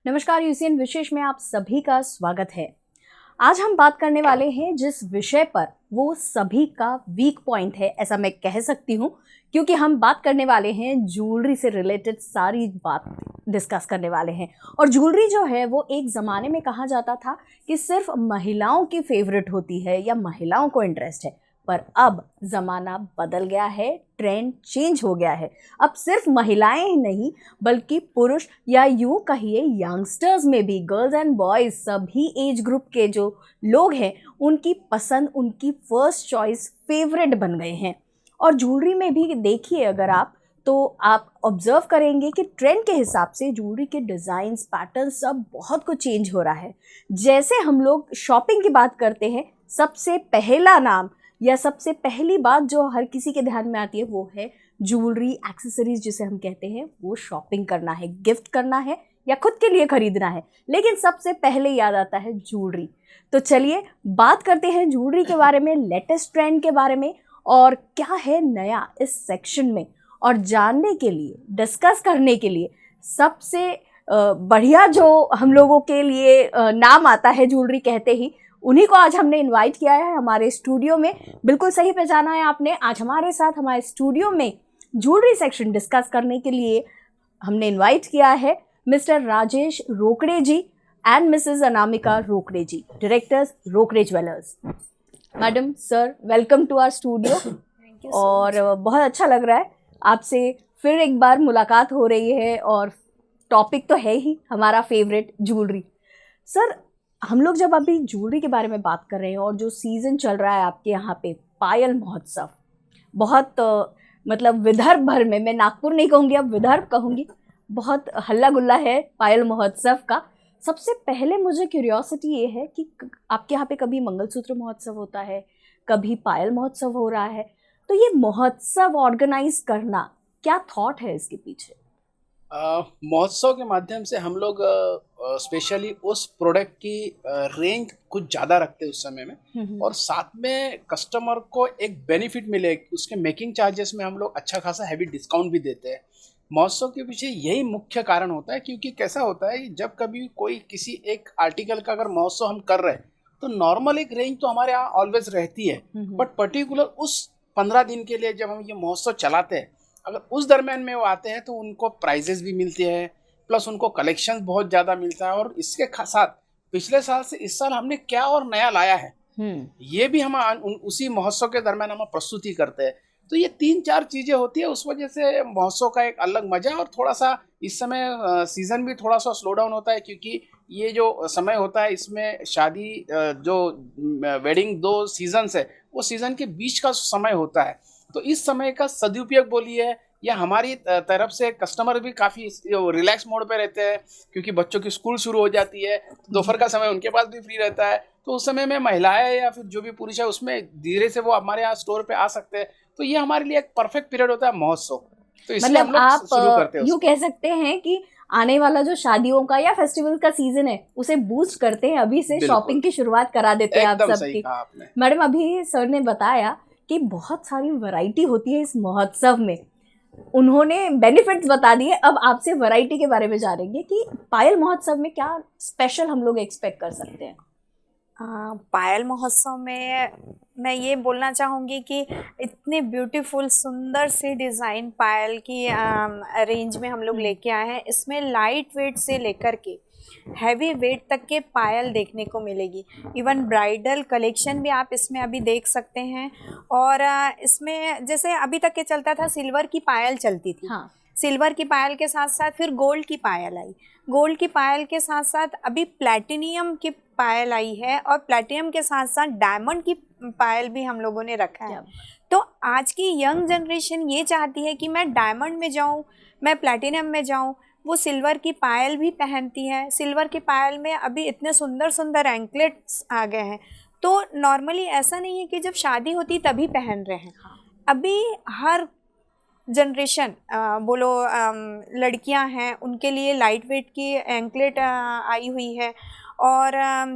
नमस्कार, यूसीएन विशेष में आप सभी का स्वागत है। आज हम बात करने वाले हैं जिस विषय पर वो सभी का वीक पॉइंट है, ऐसा मैं कह सकती हूँ, क्योंकि हम बात करने वाले हैं ज्वेलरी से रिलेटेड सारी बात डिस्कस करने वाले हैं। और ज्वेलरी जो है वो एक ज़माने में कहा जाता था कि सिर्फ महिलाओं की फेवरेट होती है या महिलाओं को इंटरेस्ट है, पर अब ज़माना बदल गया है, ट्रेंड चेंज हो गया है। अब सिर्फ महिलाएं ही नहीं बल्कि पुरुष या यूँ कहिए यंगस्टर्स में भी, गर्ल्स एंड बॉयज़ सभी एज ग्रुप के जो लोग हैं उनकी पसंद, उनकी फर्स्ट चॉइस फेवरेट बन गए हैं। और ज्वेलरी में भी देखिए अगर आप, तो आप ऑब्जर्व करेंगे कि ट्रेंड के हिसाब से ज्वेलरी के डिज़ाइंस, पैटर्न सब बहुत कुछ चेंज हो रहा है। जैसे हम लोग शॉपिंग की बात करते हैं, सबसे पहला नाम या सबसे पहली बात जो हर किसी के ध्यान में आती है वो है ज्वेलरी, एक्सेसरीज जिसे हम कहते हैं। वो शॉपिंग करना है, गिफ्ट करना है या खुद के लिए खरीदना है, लेकिन सबसे पहले याद आता है ज्वेलरी। तो चलिए बात करते हैं ज्वेलरी के बारे में, लेटेस्ट ट्रेंड के बारे में और क्या है नया इस सेक्शन में। और जानने के लिए, डिस्कस करने के लिए सबसे बढ़िया जो हम लोगों के लिए नाम आता है ज्वेलरी कहते ही, उन्हीं को आज हमने इनवाइट किया है हमारे स्टूडियो में। बिल्कुल सही पहचाना है आपने। आज हमारे साथ हमारे स्टूडियो में ज्वेलरी सेक्शन डिस्कस करने के लिए हमने इनवाइट किया है Mr Rajesh Rokade ji and Mrs Anamika Rokade ji, directors Rokade Jewellers. Madam, sir, welcome to our studio. और बहुत अच्छा लग रहा है आपसे फिर एक बार मुलाकात हो रही है, और टॉपिक तो है ही हमारा फेवरेट ज्वेलरी। सर, हम लोग जब अभी ज्वेलरी के बारे में बात कर रहे हैं और जो सीज़न चल रहा है आपके यहाँ पे, पायल महोत्सव, बहुत मतलब विदर्भ भर में, मैं नागपुर नहीं कहूँगी, अब विदर्भ कहूँगी, बहुत हल्ला गुल्ला है पायल महोत्सव का। सबसे पहले मुझे क्यूरियोसिटी ये है कि आपके यहाँ पे कभी मंगलसूत्र महोत्सव होता है, कभी पायल महोत्सव हो रहा है, तो ये महोत्सव ऑर्गेनाइज करना, क्या थॉट है इसके पीछे? महोत्सव के माध्यम से हम लोग स्पेशली उस प्रोडक्ट की रेंज कुछ ज़्यादा रखते हैं उस समय में, और साथ में कस्टमर को एक बेनिफिट मिले, उसके मेकिंग चार्जेस में हम लोग अच्छा खासा हैवी डिस्काउंट भी देते हैं। महोत्सव के पीछे यही मुख्य कारण होता है, क्योंकि कैसा होता है, जब कभी कोई किसी एक आर्टिकल का अगर महोत्सव हम कर रहे हैं तो नॉर्मल एक रेंज तो हमारे यहाँ ऑलवेज रहती है, बट पर्टिकुलर उस 15 दिन के लिए जब हम ये महोत्सव चलाते हैं, अगर उस दरम्यान में वो आते हैं तो उनको प्राइजेस भी मिलते हैं, प्लस उनको कलेक्शन बहुत ज़्यादा मिलता है। और इसके साथ पिछले साल से इस साल हमने क्या और नया लाया है, ये भी हम उसी महोत्सव के दरम्यान हम प्रस्तुति करते हैं। तो ये 3-4 चीज़ें होती है, उस वजह से महोत्सव का एक अलग मजा है। और थोड़ा सा इस समय सीज़न भी थोड़ा सा स्लो डाउन होता है, क्योंकि ये जो समय होता है इसमें शादी, जो वेडिंग 2 सीजन्स है, वो सीज़न के बीच का समय होता है। तो इस समय का सदुपयोग बोलिए, या हमारी तरफ से कस्टमर भी काफ़ी रिलैक्स मोड पे रहते हैं, क्योंकि बच्चों की स्कूल शुरू हो जाती है, दोपहर का समय उनके पास भी फ्री रहता है। तो उस समय में महिलाएं या फिर जो भी पुरुष है उसमें धीरे से वो हमारे यहाँ स्टोर पे आ सकते हैं। तो ये हमारे लिए एक परफेक्ट पीरियड होता है महोत्सव। तो इसलिए हम लोग शुरू करते हैं। यूँ कह सकते हैं कि आने वाला जो शादियों का या फेस्टिवल का सीजन है उसे बूस्ट करते हैं, अभी से शॉपिंग की शुरुआत करा देते हैं आप सबकी। मैडम, अभी सर ने बताया कि बहुत सारी वैरायटी होती है इस महोत्सव में, उन्होंने बेनिफिट्स बता दिए। अब आपसे वैरायटी के बारे में जानेंगे कि पायल महोत्सव में क्या स्पेशल हम लोग एक्सपेक्ट कर सकते हैं। पायल महोत्सव में मैं ये बोलना चाहूँगी कि इतने ब्यूटीफुल सुंदर सी डिज़ाइन पायल की रेंज में हम लोग लेके आए हैं। इसमें लाइट वेट से लेकर के हैवी वेट तक के पायल देखने को मिलेगी। इवन ब्राइडल कलेक्शन भी आप इसमें अभी देख सकते हैं। और इसमें जैसे अभी तक के चलता था, सिल्वर की पायल चलती थी। हाँ। सिल्वर की पायल के साथ साथ फिर गोल्ड की पायल आई। गोल्ड की पायल के साथ साथ अभी प्लैटिनियम की पायल आई है, और प्लैटिनियम के साथ साथ डायमंड की पायल भी हम लोगों ने रखा है। तो आज की यंग जनरेशन ये चाहती है कि मैं डायमंड में जाऊँ, मैं प्लैटिनियम में जाऊँ। वो सिल्वर की पायल भी पहनती है। सिल्वर की पायल में अभी इतने सुंदर सुंदर एंकलेट्स आ गए हैं। तो नॉर्मली ऐसा नहीं है कि जब शादी होती तभी पहन रहे हैं। अभी हर जनरेशन बोलो, लड़कियां हैं, उनके लिए लाइट वेट की एंकलेट आई हुई है। और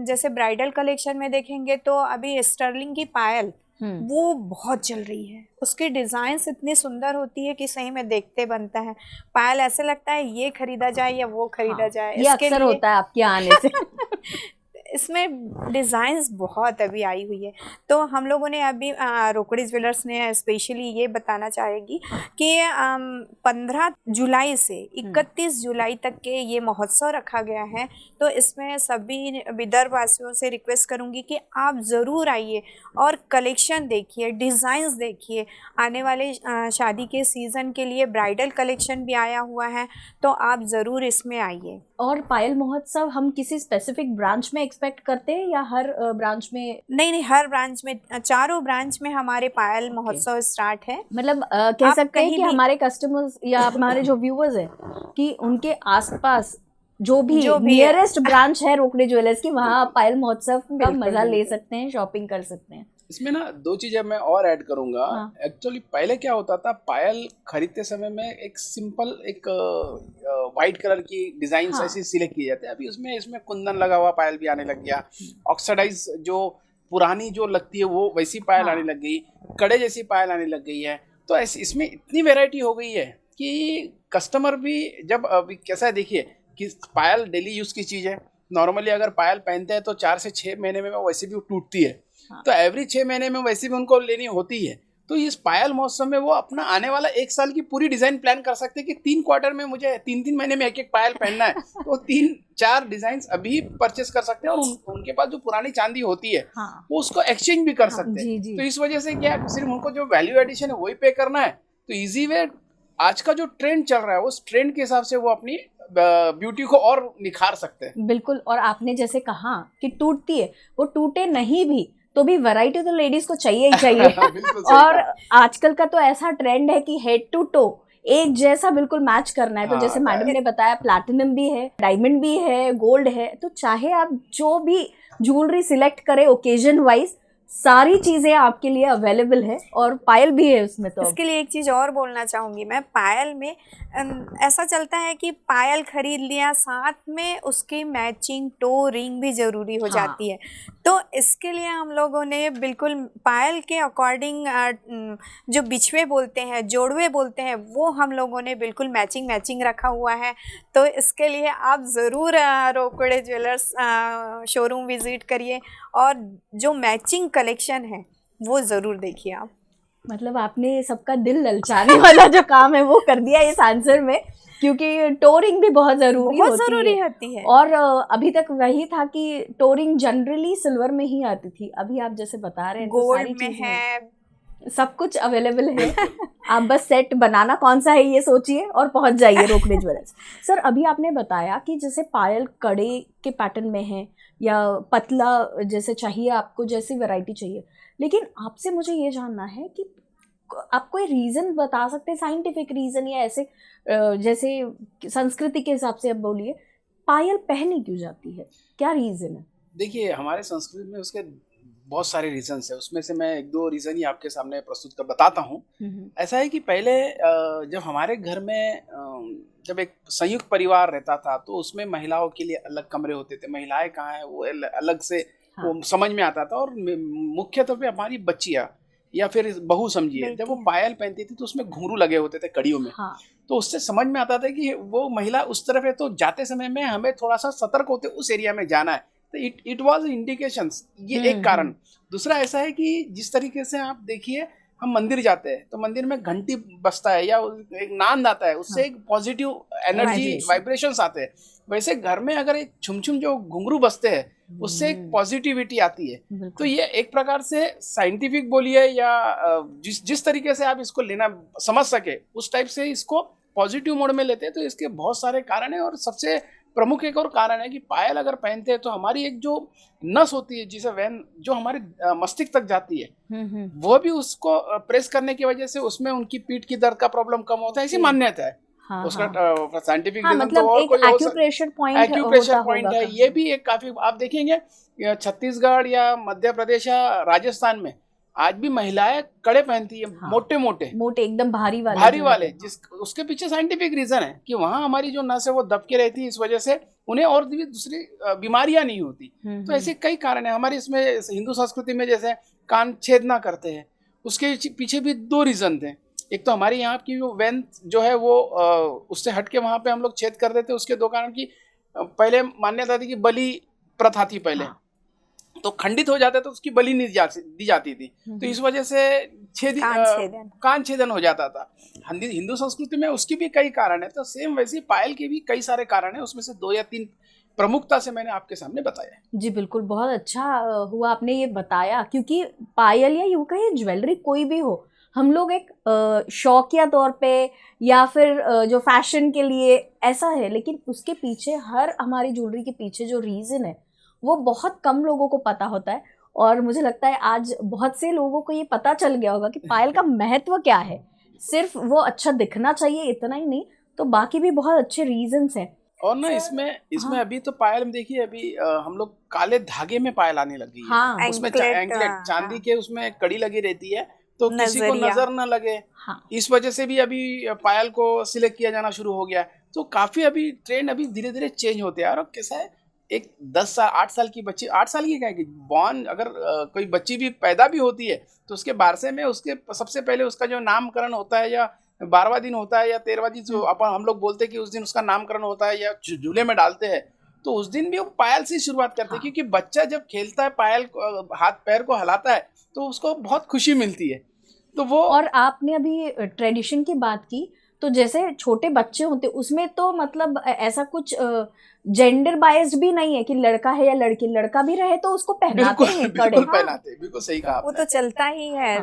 जैसे ब्राइडल कलेक्शन में देखेंगे तो अभी स्टर्लिंग की पायल वो बहुत चल रही है। उसकी डिजाइन्स इतनी सुंदर होती है कि सही में देखते बनता है। पायल ऐसे लगता है ये खरीदा जाए या वो खरीदा जाए। ये अक्सर होता है आपके आने से। इसमें डिज़ाइंस बहुत अभी आई हुई है। तो हम लोगों ने अभी रोकड़ी ज्वेलर्स ने स्पेशली ये बताना चाहेगी कि 15 जुलाई से 31 जुलाई तक के ये महोत्सव रखा गया है। तो इसमें सभी विदर्भ वासियों से रिक्वेस्ट करूँगी कि आप ज़रूर आइए और कलेक्शन देखिए, डिज़ाइंस देखिए। आने वाले शादी के सीज़न के लिए ब्राइडल कलेक्शन भी आया हुआ है, तो आप ज़रूर इसमें आइए। और पायल महोत्सव हम किसी स्पेसिफिक ब्रांच में एक्सपेक्ट करते हैं या हर ब्रांच में? नहीं, हर ब्रांच में, चारों ब्रांच में हमारे पायल महोत्सव स्टार्ट है। मतलब कह सकते हैं कि हमारे कस्टमर्स या हमारे जो व्यूअर्स हैं कि उनके आसपास जो भी नियरेस्ट ब्रांच है रोकड़े ज्वेलर्स की, वहाँ पायल महोत्सव का मजा ले सकते हैं, शॉपिंग कर सकते हैं। इसमें ना 2 चीजें मैं और ऐड करूंगा। एक्चुअली पहले क्या होता था, पायल खरीदते समय में एक सिंपल एक वाइट कलर की डिजाइन ऐसी सिलेक्ट की जाती है। अभी इसमें कुंदन लगा हुआ पायल भी आने लग गया, ऑक्सीडाइज जो पुरानी जो लगती है वो वैसी पायल आने लग गई, कड़े जैसी पायल आने लग गई है। तो इसमें इतनी वेराइटी हो गई है कि कस्टमर भी जब अभी कैसा है, देखिए कि पायल डेली यूज की चीज है। नॉर्मली अगर पायल पहनते हैं तो 4 से 6 महीने में वैसे भी टूटती है। तो एवरी 6 महीने में वैसे भी उनको लेनी होती है। तो इस पायल महोत्सव में वो अपना आने वाला 1 साल की पूरी डिजाइन प्लान कर सकते हैं कि 3 क्वार्टर में मुझे 3 महीने में एक पायल पहनना है। तो 3-4 डिजाइन अभी परचेस कर सकते हैं और उनके पास जो पुरानी चांदी होती है वो उसको एक्सचेंज भी कर सकते हैं। तो इस वजह से क्या, सिर्फ उनको जो वैल्यू एडिशन है वही पे करना है। तो इजी वे, आज का जो ट्रेंड चल रहा है उस ट्रेंड के हिसाब से वो अपनी ब्यूटी को और निखार सकते हैं। बिल्कुल। और आपने जैसे कहा कि टूटती है, वो टूटे नहीं भी तो भी वैरायटी तो लेडीज को चाहिए ही चाहिए। और आजकल का तो ऐसा ट्रेंड है कि हेड टू टो एक जैसा बिल्कुल मैच करना है। तो जैसे मैडम ने बताया, प्लैटिनम भी है, डायमंड भी है, गोल्ड है। तो चाहे आप जो भी ज्वेलरी सिलेक्ट करें ओकेजन वाइज, सारी चीजें आपके लिए अवेलेबल है और पायल भी है उसमें। तो इसके लिए एक चीज़ और बोलना चाहूँगी मैं, पायल में ऐसा चलता है कि पायल खरीद लिया, साथ में उसकी मैचिंग टो रिंग भी ज़रूरी हो जाती है। तो इसके लिए हम लोगों ने बिल्कुल पायल के अकॉर्डिंग जो बिछवे बोलते हैं, जोड़वे बोलते हैं, वो हम लोगों ने बिल्कुल मैचिंग रखा हुआ है। तो इसके लिए आप ज़रूर रोकड़े ज्वेलर्स शोरूम विज़िट करिए और जो मैचिंग कलेक्शन है वो ज़रूर देखिए आप। मतलब आपने सबका दिल ललचाने वाला जो काम है वो कर दिया इस आंसर में, क्योंकि टोरिंग भी बहुत ज़रूरी होती है। और अभी तक वही था कि टोरिंग जनरली सिल्वर में ही आती थी। अभी आप जैसे बता रहे हैं गोल्ड में है, सब कुछ अवेलेबल है। आप बस सेट बनाना कौन सा है ये सोचिए और पहुंच जाइए रोकड़े ज्वेलर्स। सर, अभी आपने बताया कि जैसे पायल कड़े के पैटर्न में है या पतला जैसे चाहिए आपको, जैसी वैरायटी चाहिए, लेकिन आपसे मुझे ये जानना है कि आप कोई रीज़न बता सकते हैं, साइंटिफिक रीज़न या ऐसे जैसे संस्कृति के हिसाब से अब बोलिए, पायल पहनी क्यों जाती है, क्या रीज़न है? देखिए, हमारे संस्कृति में उसके बहुत सारे रीजंस है। उसमें से मैं 1-2 रीजन ही आपके सामने प्रस्तुत कर बताता हूँ। ऐसा है कि पहले जब हमारे घर में जब एक संयुक्त परिवार रहता था तो उसमें महिलाओं के लिए अलग कमरे होते थे। महिलाएं कहाँ है वो अलग से वो समझ में आता था। और मुख्य तौर पे हमारी बच्चियाँ या फिर बहू समझिए, जब वो पायल पहनती थी तो उसमें घुंघरू लगे होते थे कड़ियों में। तो उससे समझ में आता था कि वो महिला उस तरफ है, तो जाते समय में हमें थोड़ा सा सतर्क होते उस एरिया में जाना है। तो इट वाज इंडिकेशंस, ये एक कारण। दूसरा ऐसा है कि जिस तरीके से आप देखिए, हम मंदिर जाते हैं तो मंदिर में घंटी बजता है या एक नाद आता है, उससे एक पॉजिटिव एनर्जी वाइब्रेशंस आते हैं। वैसे घर में अगर एक छुमछुम जो घुंघरू बजते हैं उससे एक पॉजिटिविटी आती है। तो ये एक प्रकार से साइंटिफिक बोलिए या जिस तरीके से आप इसको लेना समझ सके उस टाइप से इसको पॉजिटिव मोड में लेते हैं। तो इसके बहुत सारे कारण हैं और सबसे प्रमुख एक और कारण है कि पायल अगर पहनते हैं तो हमारी एक जो नस होती है, जिसे वैन जो हमारे मस्तिष्क तक जाती है, वो भी उसको प्रेस करने की वजह से उसमें उनकी पीठ की दर्द का प्रॉब्लम कम होता है, ऐसी मान्यता है। उसका साइंटिफिक रीजन मतलब तो और कोई एक्यूप्रेशर पॉइंट है। ये भी एक काफी आप देखेंगे छत्तीसगढ़ या मध्य प्रदेश या राजस्थान में आज भी महिलाएं कड़े पहनती है, मोटे एकदम भारी वाले जिस उसके पीछे साइंटिफिक रीजन है कि वहाँ हमारी जो नस है वो दबके रहती है, इस वजह से उन्हें और भी दूसरी बीमारियां नहीं होती। तो ऐसे कई कारण है हमारी इसमें हिंदू संस्कृति में। जैसे कान छेद ना करते हैं। उसके पीछे भी 2 रीज़न थे। एक तो हमारे यहाँ की वो वेन जो है वो उससे हट के वहाँ पे हम लोग छेद कर देते। उसके 2 कारण की पहले मान्यता थी कि बलि प्रथा थी पहले, तो खंडित हो जाता तो उसकी बलि नहीं दी जाती थी, तो इस वजह से कान छेदन हो जाता था। हिंदू संस्कृति में उसकी भी कई कारण है, तो सेम वैसे पायल के भी कई सारे कारण है, उसमें से 2 या 3 प्रमुखता से मैंने आपके सामने बताया। जी बिल्कुल, बहुत अच्छा हुआ आपने ये बताया, क्योंकि पायल या यूं कहे ज्वेलरी कोई भी हो, हम लोग एक शौकिया तौर पे या फिर जो फैशन के लिए ऐसा है, लेकिन उसके पीछे हर हमारी ज्वेलरी के पीछे जो रीज़न है वो बहुत कम लोगों को पता होता है। और मुझे लगता है आज बहुत से लोगों को ये पता चल गया होगा कि पायल का महत्व क्या है। सिर्फ वो अच्छा दिखना चाहिए इतना ही नहीं, तो बाकी भी बहुत अच्छे रीजंस हैं। और ना इसमें अभी तो पायल में देखिए, अभी हम लोग काले धागे में पायल आने लगी है। हाँ, उसमें एंकलेट चांदी के उसमें कड़ी लगी रहती है, तो किसी को नजर न लगे। हाँ। इस वजह से भी अभी पायल को सिलेक्ट किया जाना शुरू हो गया। तो काफी अभी ट्रेंड अभी धीरे धीरे चेंज होते हैं। और कैसा है, एक 10 साल 8 साल की बच्ची, 8 साल की क्या है कि बॉर्न, अगर कोई बच्ची भी पैदा भी होती है तो उसके बारसे में उसके सबसे पहले उसका जो नामकरण होता है, या 12वां दिन होता है या 13वां दिन, जो अपन हम लोग बोलते हैं कि उस दिन उसका नामकरण होता है या झूले में डालते हैं, तो उस दिन भी वो पायल से शुरुआत करते हैं। क्योंकि बच्चा जब खेलता है, पायल हाथ पैर को हिलाता है, तो उसको बहुत खुशी मिलती है। तो वो, और आपने अभी ट्रेडिशन की बात की, तो जैसे छोटे बच्चे होते उसमें तो मतलब ऐसा कुछ जेंडर बायस्ड भी नहीं है कि लड़का है या लड़की, लड़का भी रहे तो उसको पहनाते हैं कड़े। बिल्कुल पहनाते हैं, बिल्कुल सही कहा आपने। वो तो चलता ही है,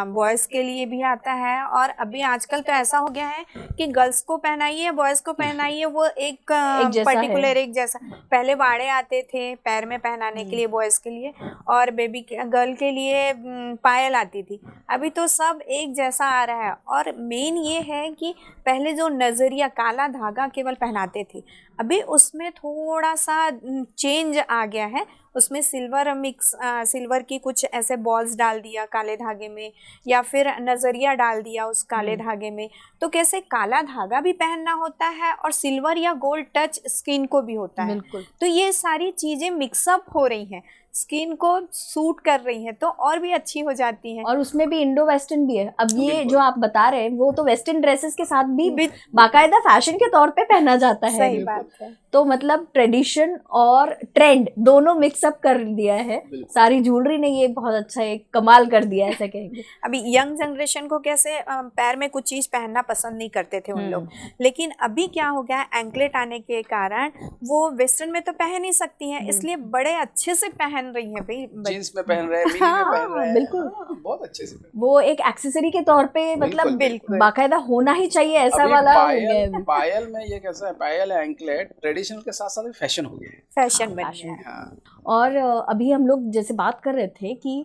बॉयज के लिए भी आता है। और अभी आजकल तो ऐसा हो गया है कि गर्ल्स को पहनाइए, बॉयज को पहनाइए, वो एक पर्टिकुलर एक जैसा। पहले बाड़े आते थे पैर में पहनाने के लिए बॉयज के लिए, और बेबी गर्ल के लिए पायल आती थी। अभी तो सब एक जैसा आ रहा है। और मेन ये है कि पहले जो नजरिया काला धागा केवल पहनाते थे, अभी उसमें थोड़ा सा चेंज आ गया है। उसमें सिल्वर की कुछ ऐसे बॉल्स डाल दिया काले धागे में, या फिर नजरिया डाल दिया उस काले धागे में। तो कैसे काला धागा भी पहनना होता है और सिल्वर या गोल्ड टच स्किन को भी होता है। तो ये सारी चीजें मिक्सअप हो रही हैं, स्किन को सूट कर रही हैं, तो और भी अच्छी हो जाती हैं। और उसमें भी इंडो वेस्टर्न भी है। अब ये जो आप बता रहे हैं वो तो वेस्टर्न ड्रेसेस के साथ भी बाकायदा फैशन के तौर पे पहना जाता है। सही बात है। तो मतलब ट्रेडिशन और ट्रेंड दोनों मिक्सअप कर दिया है सारी ज्वेलरी ने। ये बहुत अच्छा एक कमाल कर दिया है, ऐसा कहेंगे। अभी यंग जनरेशन को कैसे पैर में कुछ चीज पहनना पसंद नहीं करते थे उन लोग, लेकिन अभी क्या हो गया, एंकलेट आने के कारण वो वेस्टर्न में तो पहन ही सकती हैं, इसलिए बड़े अच्छे से पहन रही है भाई। जीन्स में पहन रहे हैं, मिनी में पहन रहे हैं, बिल्कुल बहुत अच्छे से। वो एक एक्सेसरी के तौर पे मतलब बाकायदा होना ही चाहिए, ऐसा वाला हो गया। पायल में ये कैसा है, पायल एंकलेट ट्रेडिशनल के साथ साथ फैशन हो गया, फैशन बन गया है। और अभी हम लोग जैसे बात कर रहे थे कि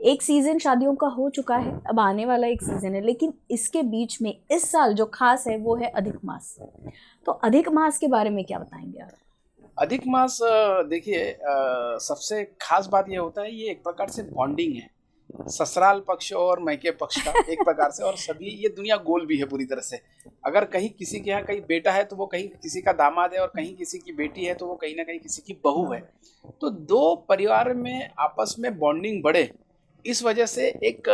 एक सीजन शादियों का हो चुका है, अब आने वाला एक सीजन है, लेकिन इसके बीच में इस साल जो खास है वो है अधिक मास। तो अधिक मास के बारे में क्या बताएंगे आप? अधिक मास देखिए, सबसे खास बात ये होता है, ये एक प्रकार से बॉन्डिंग है ससुराल पक्ष और मैके पक्ष का एक प्रकार से। और सभी, ये दुनिया गोल भी है पूरी तरह से। अगर कहीं किसी के यहाँ कहीं बेटा है तो वो कहीं किसी का दामाद है, और कहीं किसी की बेटी है तो वो कहीं ना कहीं किसी की बहू है। तो 2 परिवार में आपस में बॉन्डिंग बढ़े, इस वजह से एक,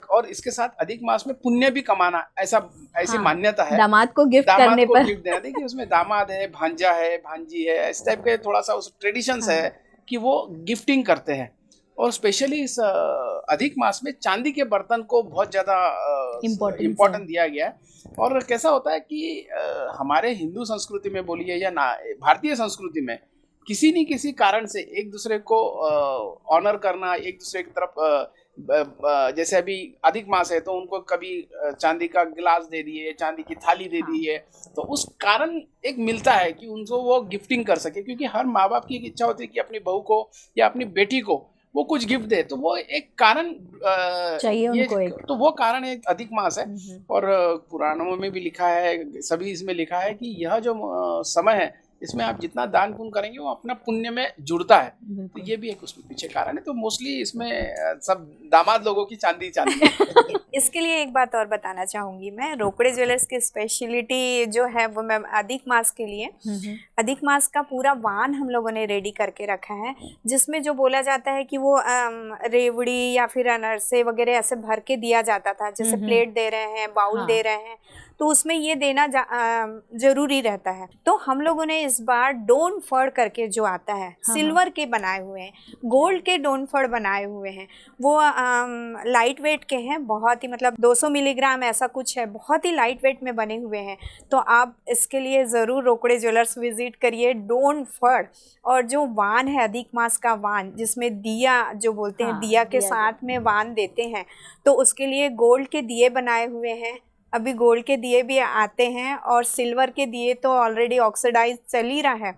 और इसके साथ अधिक मास में पुण्य भी कमाना, ऐसी मान्यता है। दामाद को गिफ्ट करने पर गिफ्ट देना। देखिए उसमें दामाद है, भांजा है, भांजी है, इस टाइप के थोड़ा सा उस ट्रेडिशंस है कि वो गिफ्टिंग करते हैं। और स्पेशली इस अधिक मास में चांदी के बर्तन को बहुत ज़्यादा इम्पोर्टेंट दिया गया है। और कैसा होता है कि हमारे हिंदू संस्कृति में बोलिए या ना भारतीय संस्कृति में, किसी न किसी कारण से एक दूसरे को ऑनर करना, एक दूसरे की तरफ, जैसे अभी अधिक मास है तो उनको कभी चांदी का गिलास दे दिए, चांदी की थाली दे दी है, तो उस कारण एक मिलता है कि उनको वो गिफ्टिंग कर सके। क्योंकि हर माँ बाप की एक इच्छा होती है कि अपनी बहू को या अपनी बेटी को वो कुछ गिफ्ट दे, तो वो एक कारण चाहिए उनको एक। तो वो कारण एक अधिक मास है। और पुराणों में भी लिखा है, सभी इसमें लिखा है कि यह जो समय है, इसमें आप जितना दान पुण्य करेंगे वो अपना पुण्य में जुड़ता है। तो बिल्कुल। ये भी एक उसमें पीछे कारण है। तो मोस्टली इसमें सब दामाद लोगों की चांदी चांदी है। इसके लिए एक बात और बताना चाहूँगी मैं, रोकड़े ज्वेलर्स की स्पेशलिटी जो है वो मैं अधिक मास के लिए, अधिक मास का पूरा वान हम लोगों ने रेडी करके रखा है, जिसमें जो बोला जाता है कि वो रेवड़ी या फिर अनरसे वगैरह ऐसे भर के दिया जाता था, जैसे प्लेट दे रहे हैं, बाउल हाँ। दे रहे हैं, तो उसमें ये देना जरूरी रहता है। तो हम लोगों ने इस बार डोन फड़ करके जो आता है, सिल्वर के बनाए हुए हैं, गोल्ड के डोन फड़ बनाए हुए हैं, वो लाइट वेट के हैं, बहुत ही मतलब 200 मिलीग्राम ऐसा कुछ है, बहुत ही लाइट वेट में बने हुए हैं। तो आप इसके लिए ज़रूर रोकड़े ज्वेलर्स विजिट करिए। डोन फड़ और जो वान है अधिक मास का वान, जिसमें दिया जो बोलते हैं, हाँ, दिया के दिया साथ में वान देते हैं, तो उसके लिए गोल्ड के दिए बनाए हुए हैं। अभी गोल्ड के दिए भी आते हैं और सिल्वर के दिए तो ऑलरेडी ऑक्सीडाइज चल ही रहा है।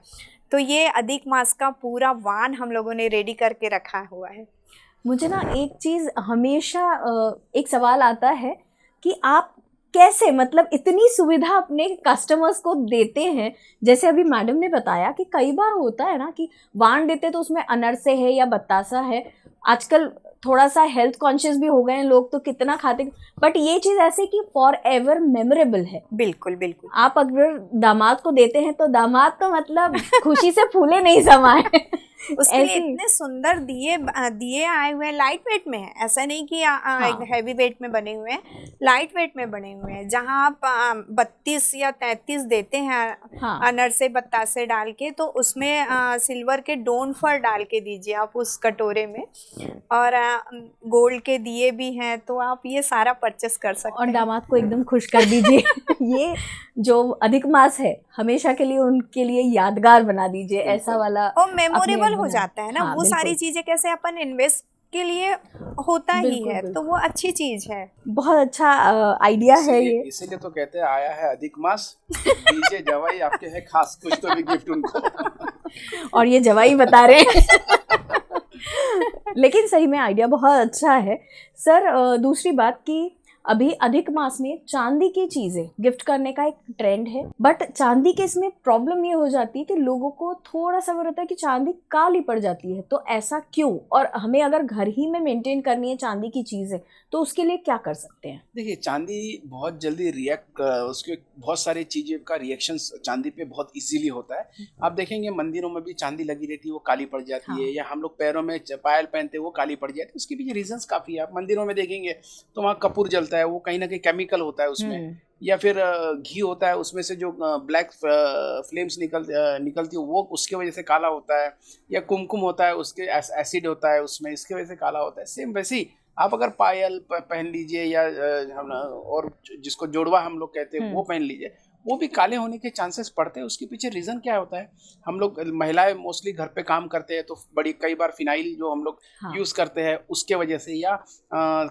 तो ये अधिक मास का पूरा वान हम लोगों ने रेडी करके रखा हुआ है। मुझे ना एक चीज़ हमेशा एक सवाल आता है कि आप कैसे मतलब इतनी सुविधा अपने कस्टमर्स को देते हैं। जैसे अभी मैडम ने बताया कि कई बार होता है ना कि वान देते तो उसमें अनरसे है या बतासा है। आजकल थोड़ा सा हेल्थ कॉन्शियस भी हो गए हैं लोग, तो कितना खाते, बट ये चीज़ ऐसे कि फॉर एवर मेमोरेबल है। बिल्कुल बिल्कुल। आप अगर दामाद को देते हैं तो दामाद तो मतलब खुशी से फूले नहीं समाए। उसके लिए इतने सुंदर दिए आए हुए हैं, लाइट वेट में है, ऐसा नहीं कि हैवी वेट में बने हुए हैं, लाइट वेट में बने हुए हैं। जहां आप 32 या 33 देते हैं अनरसे बतासे डाल के, तो उसमें सिल्वर के डोन फर डाल के दीजिए आप उस कटोरे में, और गोल्ड के दिए भी हैं, तो आप ये सारा परचेस कर सकते हैं और दामाद को एकदम खुश कर दीजिए। ये जो अधिक मास है हमेशा के लिए उनके लिए यादगार बना दीजिए, ऐसा वाला और मेमोरेबल हो जाता है ना। हाँ, वो सारी चीजें कैसे अपन इन्वेस्ट के लिए होता ही है, तो वो अच्छी चीज है। बहुत अच्छा आइडिया है ये। इसीलिए तो कहते हैं आया है अधिक मास, दीजिए जवाई आपके है खास, कुछ तो भी गिफ्ट उनको। और ये जवाई बता रहे हैं। लेकिन सही में आइडिया बहुत अच्छा है सर। दूसरी बात कि अभी अधिक मास में चांदी की चीज़ें गिफ्ट करने का एक ट्रेंड है, बट चांदी के इसमें प्रॉब्लम ये हो जाती है कि लोगों को थोड़ा सा वो रहता है कि चांदी काली पड़ जाती है, तो ऐसा क्यों? और हमें अगर घर ही में मेंटेन करनी है चांदी की चीज़ें तो उसके लिए क्या कर सकते हैं? देखिए चांदी बहुत जल्दी उसके बहुत सारी चीज़ों का रिएक्शन चांदी पे बहुत इजीली होता है। आप देखेंगे मंदिरों में भी चांदी लगी रहती है, वो काली पड़ जाती है, या हम लोग पैरों में पायल पहनते हैं वो काली पड़ जाती है। उसके पीछे रीजंस काफ़ी है। आप मंदिरों में देखेंगे तो वहाँ कपूर जलता है, वो कहीं ना कहीं केमिकल होता है उसमें, या फिर घी होता है, उसमें से जो ब्लैक फ्लेम्स निकलती है वो उसके वजह से काला होता है, या कुमकुम होता है उसके एसिड होता है उसमें, इसके वजह से काला होता है। सेम वैसे ही आप अगर पायल पहन लीजिए, या और जिसको जोड़वा हम लोग कहते हैं वो पहन लीजिए, वो भी काले होने के चांसेस पड़ते हैं। उसके पीछे रीज़न क्या होता है? हम लोग महिलाएं मोस्टली घर पे काम करते हैं, तो कई बार फिनाइल जो हम लोग यूज़ करते हैं उसके वजह से, या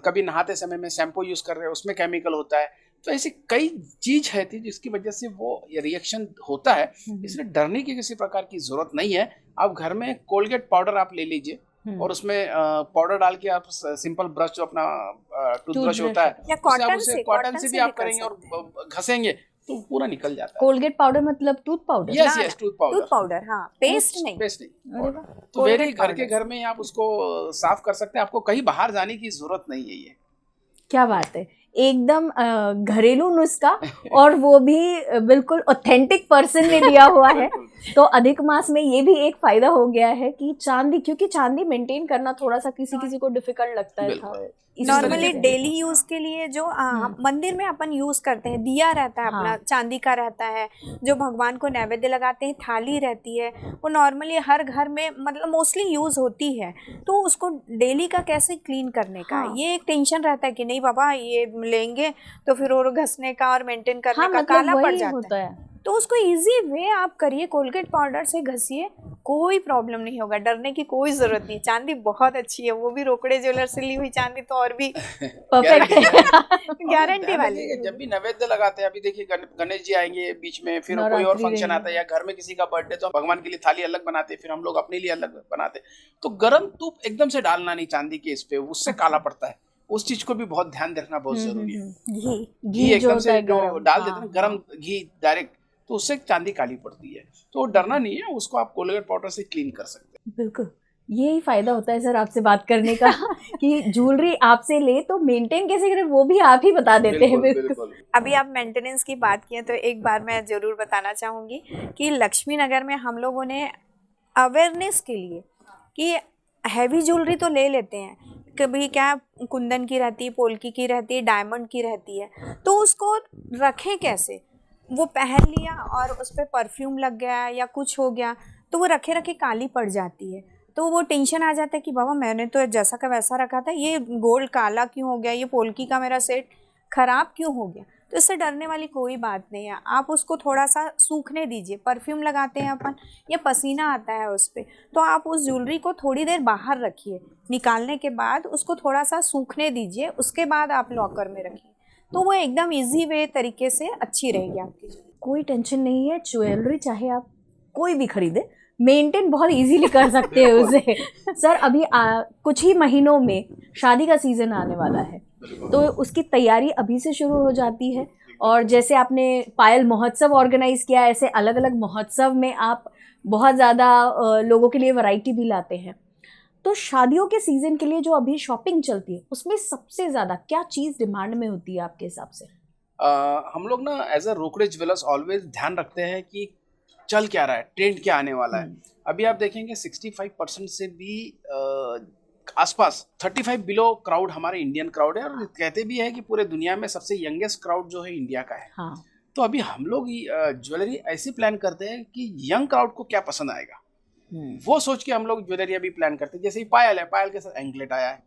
कभी नहाते समय में शैम्पू यूज़ कर रहे हैं उसमें केमिकल होता है। तो ऐसी कई चीज है थी जिसकी वजह से वो रिएक्शन होता है। इसलिए डरने की किसी प्रकार की जरूरत नहीं है। आप घर में कोलगेट पाउडर आप ले लीजिए, और उसमें पाउडर डाल के आप सिंपल ब्रश जो अपना टूथब्रश होता है, या कॉटन से भी आप करेंगे और घसेंगे तो पूरा निकल जाता है। कोलगेट पाउडर मतलब tooth powder? Yes, tooth powder, हाँ, पेस्ट नहीं। तो मेरे घर में आप उसको साफ कर सकते हैं, आपको कहीं बाहर जाने की जरूरत नहीं है। ये क्या बात है, एकदम घरेलू नुस्खा, और वो भी बिल्कुल ऑथेंटिक पर्सन ने दिया हुआ है। तो अधिक मास में ये भी एक फायदा हो गया है कि चांदी, क्योंकि चांदी मेंटेन करना थोड़ा सा किसी को डिफिकल्ट लगता है। नॉर्मली डेली यूज के लिए जो मंदिर में अपन यूज करते हैं, दिया रहता है अपना, चांदी का रहता है, जो भगवान को नैवेद्य लगाते हैं, थाली रहती है, वो नॉर्मली हर घर में मतलब मोस्टली यूज होती है। तो उसको डेली का कैसे क्लीन करने का, ये एक टेंशन रहता है कि नहीं बाबा ये लेंगे तो फिर और घसने का और मेंटेन करने का काला पड़ जाता है। तो उसको इजी वे आप करिए, कोलगेट पाउडर से घसिए, कोई प्रॉब्लम नहीं होगा, डरने की कोई जरूरत नहीं। चांदी बहुत अच्छी है, वो भी रोकड़े ज्वेलर से ली हुई चांदी, तो और भी परफेक्ट है, गारंटी वाली। जब भी नैवेद्य लगाते हैं, अभी देखिए गणेश जी आएंगे बीच में, फिर कोई और फंक्शन आता है, या घर में किसी का बर्थडे, तो भगवान के लिए थाली अलग बनाते हैं, फिर हम लोग अपने लिए अलग बनाते हैं। तो गर्म तुप एकदम से डालना नहीं चांदी के इस पे, उससे काला पड़ता है। उस चीज को भी बहुत ध्यान रखना बहुत जरूरी है। घी एकदम से जो डाल देते हैं गरम घी डायरेक्ट, तो उससे चांदी काली पड़ती है। तो डरना नहीं है, उसको आप कोलगेट पाउडर से क्लीन कर सकते हैं। बिल्कुल, यही फायदा होता है सर आपसे बात करने का कि ज्वेलरी आपसे ले तो मेंटेन कैसे करें वो भी आप ही बता देते हैं। बिल्कुल। अभी आप मेंटेनेंस की बात किए तो एक बार मैं ज़रूर बताना चाहूँगी कि लक्ष्मी नगर में हम लोगों ने अवेयरनेस के लिए कि हैवी ज्वेलरी तो ले लेते हैं, कभी क्या कुंदन की रहती है, पोल्की की रहती है, डायमंड की रहती है, तो उसको रखें कैसे। वो पहन लिया और उस पर परफ्यूम लग गया या कुछ हो गया तो वो रखे रखे काली पड़ जाती है, तो वो टेंशन आ जाता है कि बाबा मैंने तो जैसा का वैसा रखा था, ये गोल्ड काला क्यों हो गया, ये पोल्की का मेरा सेट ख़राब क्यों हो गया। तो इससे डरने वाली कोई बात नहीं है, आप उसको थोड़ा सा सूखने दीजिए। परफ्यूम लगाते हैं अपन या पसीना आता है उस पर, तो आप उस ज्वेलरी को थोड़ी देर बाहर रखिए, निकालने के बाद उसको थोड़ा सा सूखने दीजिए, उसके बाद आप लॉकर में रखिए, तो वो एकदम इजी वे तरीके से अच्छी रहेगी आपकी। कोई टेंशन नहीं है, ज्वेलरी चाहे आप कोई भी खरीदे मेंटेन बहुत इजीली कर सकते हैं उसे। सर अभी कुछ ही महीनों में शादी का सीज़न आने वाला है, तो उसकी तैयारी अभी से शुरू हो जाती है। और जैसे आपने पायल महोत्सव ऑर्गेनाइज किया, ऐसे अलग अलग महोत्सव में आप बहुत ज़्यादा लोगों के लिए वैरायटी भी लाते हैं। तो शादियों के सीज़न के लिए जो अभी शॉपिंग चलती है उसमें सबसे ज़्यादा क्या चीज़ डिमांड में होती है आपके हिसाब से? हम लोग ना as a Rokade Jewellers always ध्यान रखते हैं कि चल क्या रहा है, ट्रेंड क्या आने वाला है। अभी आप देखेंगे 65% से भी आसपास 35 बिलो क्राउड हमारे इंडियन क्राउड है, और कहते भी है कि पूरे दुनिया में सबसे यंगेस्ट क्राउड जो है इंडिया का है। हाँ। तो अभी हम लोग ज्वेलरी ऐसी प्लान करते हैं कि यंग क्राउड को क्या पसंद आएगा, वो सोच के हम लोग ज्वेलरी अभी प्लान करते हैं। जैसे ही पायल है, पायल के साथ एंकलेट आया है।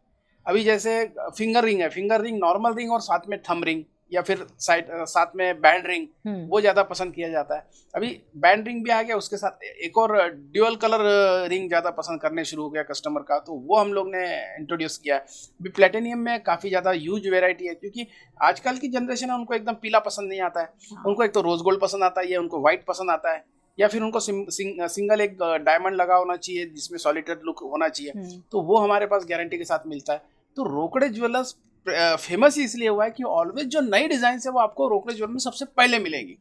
अभी जैसे फिंगर रिंग है, फिंगर रिंग नॉर्मल रिंग और साथ में थंब रिंग या फिर साथ में बैंड रिंग, वो ज़्यादा पसंद किया जाता है। अभी बैंड रिंग भी आ गया, उसके साथ एक और ड्यूअल कलर रिंग ज़्यादा पसंद करने शुरू हो गया कस्टमर का, तो वो हम लोग ने इंट्रोड्यूस किया है। अभी प्लेटिनियम में काफ़ी ज़्यादा ह्यूज वेराइटी है, क्योंकि आजकल की जनरेशन है उनको एकदम पीला पसंद नहीं आता है। उनको एक तो रोज गोल्ड पसंद आता है, या उनको वाइट पसंद आता है, या फिर उनको सिंगल एक डायमंड लगा होना चाहिए जिसमें सॉलिटेड लुक होना चाहिए, तो वो हमारे पास गारंटी के साथ मिलता है। तो रोकड़े ज्वेलर्स फेमस इसलिए हुआ है कि ऑलवेज जो नई डिजाइन है वो आपको रोकड़े ज्वेलर में सबसे पहले मिलेगी।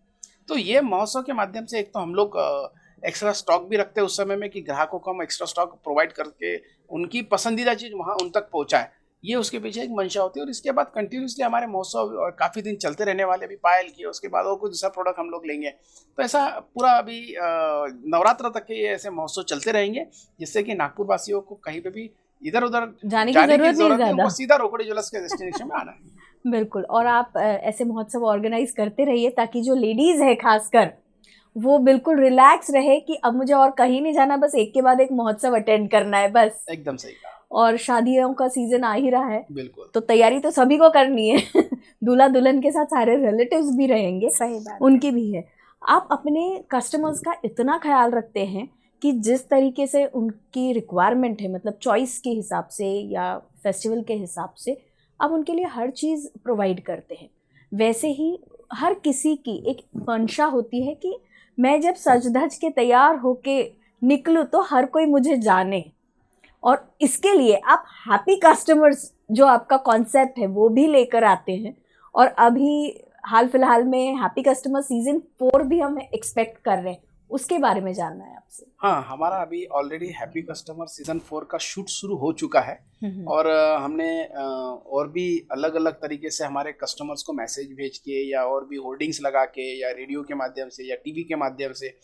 तो ये महोत्सव के माध्यम से एक तो हम लोग एक्स्ट्रा स्टॉक भी रखते हैं उस समय में कि ग्राहकों को हम एक्स्ट्रा स्टॉक प्रोवाइड करके उनकी पसंदीदा चीज़ वहाँ उन तक पहुँचाए, ये उसके पीछे एक मंशा होती है। और इसके बाद कंटिन्यूसली हमारे महोत्सव काफ़ी दिन चलते रहने वाले। अभी पायल की, उसके बाद और कुछ दूसरा प्रोडक्ट हम लोग लेंगे, तो ऐसा पूरा अभी नवरात्र तक के ऐसे महोत्सव चलते रहेंगे, जिससे कि नागपुर वासियों को कहीं पे भी इधर उधर जाने की जरूरत नहीं, उनको सीधा रोकड़े ज्वेलर्स के डेस्टिनेशन में आना है। बिल्कुल। और आप ऐसे महोत्सव ऑर्गेनाइज करते रहिए ताकि जो लेडीज है खासकर वो बिल्कुल रिलैक्स रहे कि अब मुझे और कहीं नहीं जाना, बस एक के बाद एक महोत्सव अटेंड करना है बस। एकदम सही कहा। और शादियों का सीजन आ ही रहा है, बिल्कुल, तो तैयारी तो सभी को करनी है। दूल्हा दुल्हन के साथ सारे रिलेटिव्स भी रहेंगे, सही बात, उनकी भी है। आप अपने कस्टमर्स का इतना ख्याल रखते हैं कि जिस तरीके से उनकी रिक्वायरमेंट है, मतलब चॉइस के हिसाब से या फेस्टिवल के हिसाब से आप उनके लिए हर चीज़ प्रोवाइड करते हैं। वैसे ही हर किसी की एक मंशा होती है कि मैं जब सज धज के तैयार होके निकलूँ तो हर कोई मुझे जाने, और इसके लिए आप हैप्पी कस्टमर्स जो आपका कॉन्सेप्ट है वो भी लेकर आते हैं। और अभी हाल फिलहाल में हैप्पी कस्टमर सीजन 4 भी हम एक्सपेक्ट कर रहे हैं, उसके बारे में जानना है आपसे। हाँ, हमारा अभी ऑलरेडी हैप्पी कस्टमर सीजन 4 का शूट शुरू हो चुका है, और हमने और भी अलग अलग तरीके से हमारे कस्टमर्स को मैसेज भेज के या और भी होर्डिंग्स लगा के या रेडियो के माध्यम से या टीवी के माध्यम से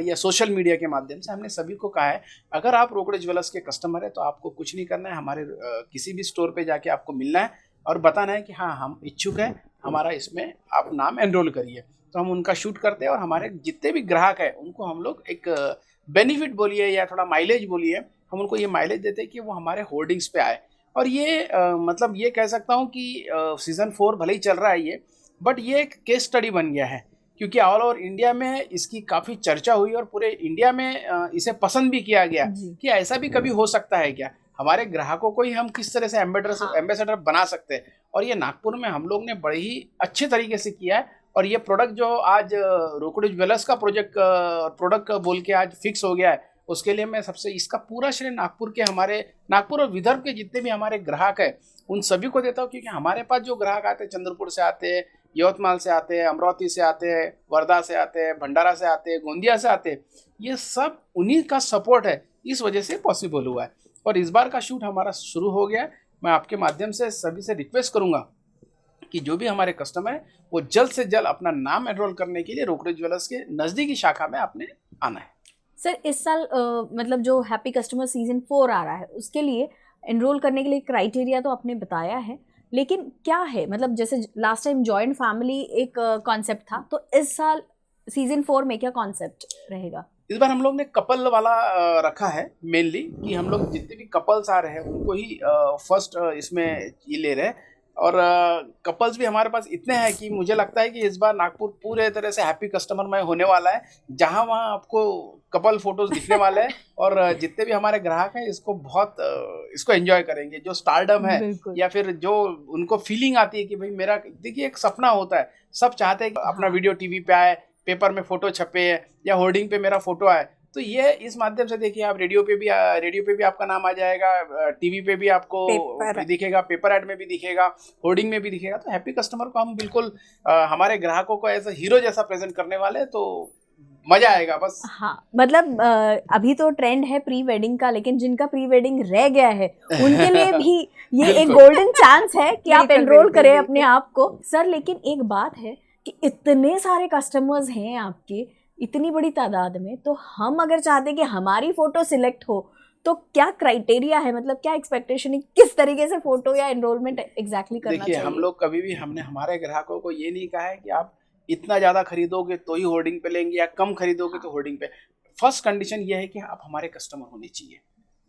या सोशल मीडिया के माध्यम से हमने सभी को कहा है, अगर आप रोकड़े ज्वेलर्स के कस्टमर है तो आपको कुछ नहीं करना है, हमारे किसी भी स्टोर पे जाके आपको मिलना है और बताना है कि हाँ हम इच्छुक हैं, हमारा इसमें आप नाम एनरोल करिए। तो हम उनका शूट करते हैं, और हमारे जितने भी ग्राहक हैं उनको हम लोग एक बेनिफिट बोलिए या थोड़ा माइलेज बोलिए, हम उनको ये माइलेज देते हैं कि वो हमारे होर्डिंग्स पे आए। और ये मतलब ये कह सकता हूँ कि सीज़न 4 भले ही चल रहा है ये, बट ये एक केस स्टडी बन गया है, क्योंकि ऑल ओवर इंडिया में इसकी काफ़ी चर्चा हुई और पूरे इंडिया में इसे पसंद भी किया गया कि ऐसा भी कभी हो सकता है क्या, हमारे ग्राहकों को ही हम किस तरह से एम्बेसडर बना सकते हैं। और ये नागपुर में हम लोग ने बड़े ही अच्छे तरीके से किया है। और ये प्रोडक्ट जो आज रोकड़े ज्वेलर्स का प्रोडक्ट बोल के आज फिक्स हो गया है, उसके लिए मैं सबसे इसका पूरा श्रेय नागपुर और विदर्भ के जितने भी हमारे ग्राहक हैं उन सभी को देता हूँ, क्योंकि हमारे पास जो ग्राहक आते हैं चंद्रपुर से आते हैं यवतमाल से आते हैं, अमरावती से आते हैं, वर्धा से आते हैं, भंडारा से आते हैं, गोंदिया से आते हैं। ये सब उन्हीं का सपोर्ट है, इस वजह से पॉसिबल हुआ है। और इस बार का शूट हमारा शुरू हो गया है। मैं आपके माध्यम से सभी से रिक्वेस्ट करूंगा कि जो भी हमारे कस्टमर है वो जल्द से जल्द अपना नाम एनरोल करने के लिए रोकड़े ज्वेलर्स के नज़दीकी शाखा में आपने आना है। सर इस साल मतलब जो हैप्पी कस्टमर सीजन 4 आ रहा है उसके लिए एनरोल करने के लिए क्राइटेरिया तो आपने बताया है, लेकिन क्या है मतलब जैसे लास्ट टाइम जॉइंट फैमिली एक कॉन्सेप्ट था, तो इस साल सीजन 4 में क्या कॉन्सेप्ट रहेगा? इस बार हम लोग ने कपल वाला रखा है मेनली, कि हम लोग जितने भी कपल्स आ रहे हैं उनको ही फर्स्ट इसमें ये ले रहे हैं। और कपल्स भी हमारे पास इतने हैं कि मुझे लगता है कि इस बार नागपुर पूरे तरह से हैप्पी कस्टमर में होने वाला है, जहां वहां आपको कपल फोटोज दिखने वाले हैं। और जितने भी हमारे ग्राहक हैं इसको एंजॉय करेंगे। जो स्टारडम है या फिर जो उनको फीलिंग आती है कि भाई मेरा, देखिए एक सपना होता है, सब चाहते हैं कि अपना वीडियो टीवी पे आए, पेपर में फोटो छपे या होर्डिंग पे मेरा फोटो आए। तो ये इस माध्यम से देखिए आप रेडियो पे भी आपका नाम आ जाएगा, टीवी पे भी आपको दिखेगा, पेपर एड में भी दिखेगा, होर्डिंग में भी दिखेगा। तो हैप्पी कस्टमर को हम बिल्कुल हमारे ग्राहकों को ऐसा हीरो जैसा प्रेजेंट करने वाले हैं, तो मजा आएगा बस। हाँ मतलब अभी तो ट्रेंड है प्री वेडिंग का, लेकिन जिनका प्री वेडिंग रह गया है उनके लिए भी ये एक गोल्डन चांस है कि आप एनरोल करें अपने आप को। सर लेकिन एक बात है कि इतने सारे कस्टमर्स हैं आपके, इतनी बड़ी तादाद में, तो हम अगर चाहते हैं कि हमारी फोटो सिलेक्ट हो तो क्या क्राइटेरिया है, मतलब क्या एक्सपेक्टेशन है, किस तरीके से फोटो या एनरोलमेंट एग्जैक्टली करना चाहिए? देखिए हम लोग कभी भी हमने हमारे ग्राहकों को ये नहीं कहा है कि आप इतना ज़्यादा खरीदोगे तो ही होर्डिंग पे लेंगे या कम खरीदोगे तो होर्डिंग पे। फर्स्ट कंडीशन ये है कि आप हमारे कस्टमर होने चाहिए,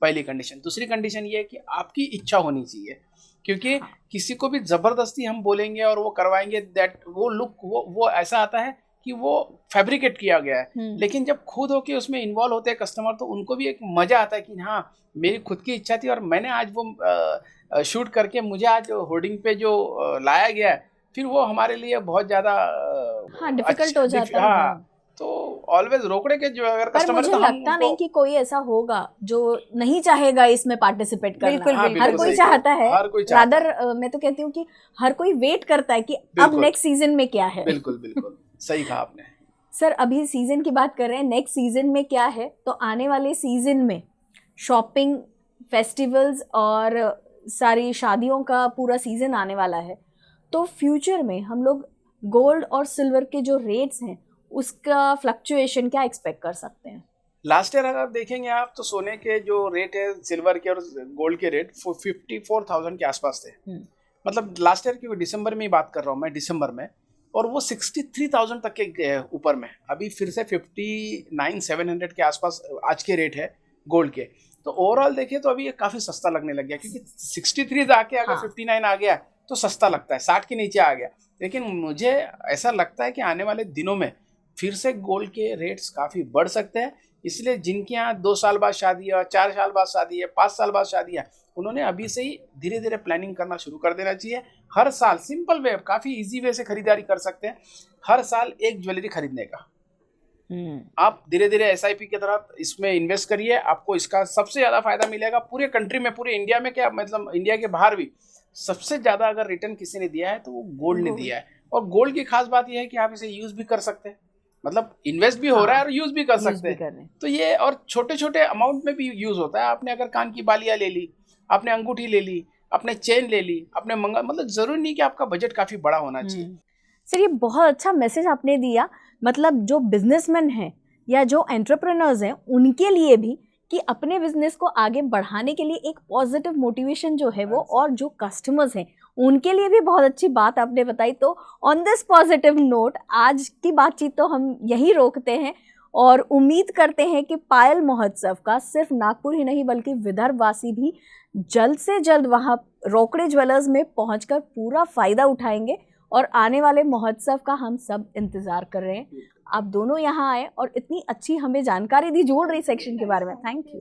पहली कंडीशन। दूसरी कंडीशन ये है कि आपकी इच्छा होनी चाहिए, क्योंकि किसी को भी ज़बरदस्ती हम बोलेंगे और वो करवाएंगे, दैट वो लुक वो ऐसा आता है कि वो फैब्रिकेट किया गया है। लेकिन जब खुद होके उसमें इन्वॉल्व होते हैं कस्टमर, तो उनको भी एक मजा आता है कि हाँ मेरी खुद की इच्छा थी और मैंने आज वो शूट करके मुझे आज होर्डिंग पे जो लाया गया है, फिर वो हमारे लिए बहुत ज़्यादा डिफिकल्ट हो जाता है। हाँ, तो ऑलवेज रोकड़े के जो अगर पर कस्टमर, मुझे तो लगता नहीं कि कोई ऐसा होगा जो नहीं चाहेगा इसमें पार्टिसिपेट करना। बिल्कुल, हाँ, हर कोई चाहता है, हर कोई चाहता रादर मैं तो कहती हूँ कि हर कोई वेट करता है कि अब नेक्स्ट सीजन में क्या है। बिल्कुल बिल्कुल सही कहा आपने। सर अभी सीजन की बात कर रहे हैं, नेक्स्ट सीजन में क्या है, तो आने वाले सीजन में शॉपिंग, फेस्टिवल्स और सारी शादियों का पूरा सीजन आने वाला है, तो फ्यूचर में हम लोग गोल्ड और सिल्वर के जो रेट्स हैं उसका फ्लक्चुएशन क्या एक्सपेक्ट कर सकते हैं? लास्ट ईयर अगर देखेंगे आप तो सोने के जो रेट है, सिल्वर के और गोल्ड के रेट 54,000 के आसपास थे। मतलब लास्ट ईयर की दिसंबर में ही बात कर रहा हूँ मैं, दिसंबर में, और वो 63,000 तक के ऊपर में, अभी फिर से 59,700 के आसपास आज के रेट है गोल्ड के। तो ओवरऑल देखिए तो अभी ये काफ़ी सस्ता लगने लग गया, क्योंकि 63 आके अगर 59 आ गया तो सस्ता लगता है, 60 के नीचे आ गया। लेकिन मुझे ऐसा लगता है कि आने वाले दिनों में फिर से गोल्ड के रेट्स काफ़ी बढ़ सकते हैं। इसलिए जिनके यहाँ 2 साल बाद शादी है, 4 साल बाद शादी है, 5 साल बाद शादी है, उन्होंने अभी से ही धीरे धीरे प्लानिंग करना शुरू कर देना चाहिए। हर साल सिंपल वे, काफ़ी इजी वे से खरीदारी कर सकते हैं। हर साल एक ज्वेलरी खरीदने का आप धीरे धीरे SIP की तरह इसमें इन्वेस्ट करिए, आपको इसका सबसे ज़्यादा फायदा मिलेगा। पूरे कंट्री में, पूरे इंडिया में, क्या मतलब इंडिया के बाहर भी सबसे ज़्यादा अगर रिटर्न किसी ने दिया है तो वो गोल्ड ने दिया है। और गोल्ड की खास बात यह है कि आप इसे यूज़ भी कर सकते हैं, मतलब इन्वेस्ट भी हो रहा है और यूज़ भी कर सकते हैं। तो ये, और छोटे छोटे अमाउंट में भी यूज़ होता है। आपने अगर कान की बालियाँ ले ली, आपने अंगूठी ले ली, आपने चेन ले ली, आपने मंगल, मतलब ज़रूरी नहीं कि आपका बजट काफ़ी बड़ा होना चाहिए। सर ये बहुत अच्छा मैसेज आपने दिया, मतलब जो बिजनेसमैन हैं या जो एंटरप्रेन्योर्स हैं उनके लिए भी, कि अपने बिजनेस को आगे बढ़ाने के लिए एक पॉजिटिव मोटिवेशन जो है वो, और जो कस्टमर्स हैं उनके लिए भी बहुत अच्छी बात आपने बताई। तो ऑन दिस पॉजिटिव नोट आज की बातचीत तो हम यहीं रोकते हैं, और उम्मीद करते हैं कि पायल महोत्सव का सिर्फ नागपुर ही नहीं बल्कि विदर्भवासी भी जल्द से जल्द वहाँ रोकड़े ज्वेलर्स में पहुँचकर पूरा फ़ायदा उठाएंगे। और आने वाले महोत्सव का हम सब इंतज़ार कर रहे हैं। आप दोनों यहाँ आए और इतनी अच्छी हमें जानकारी दी ज्वेलरी सेक्शन के बारे में। Thank you.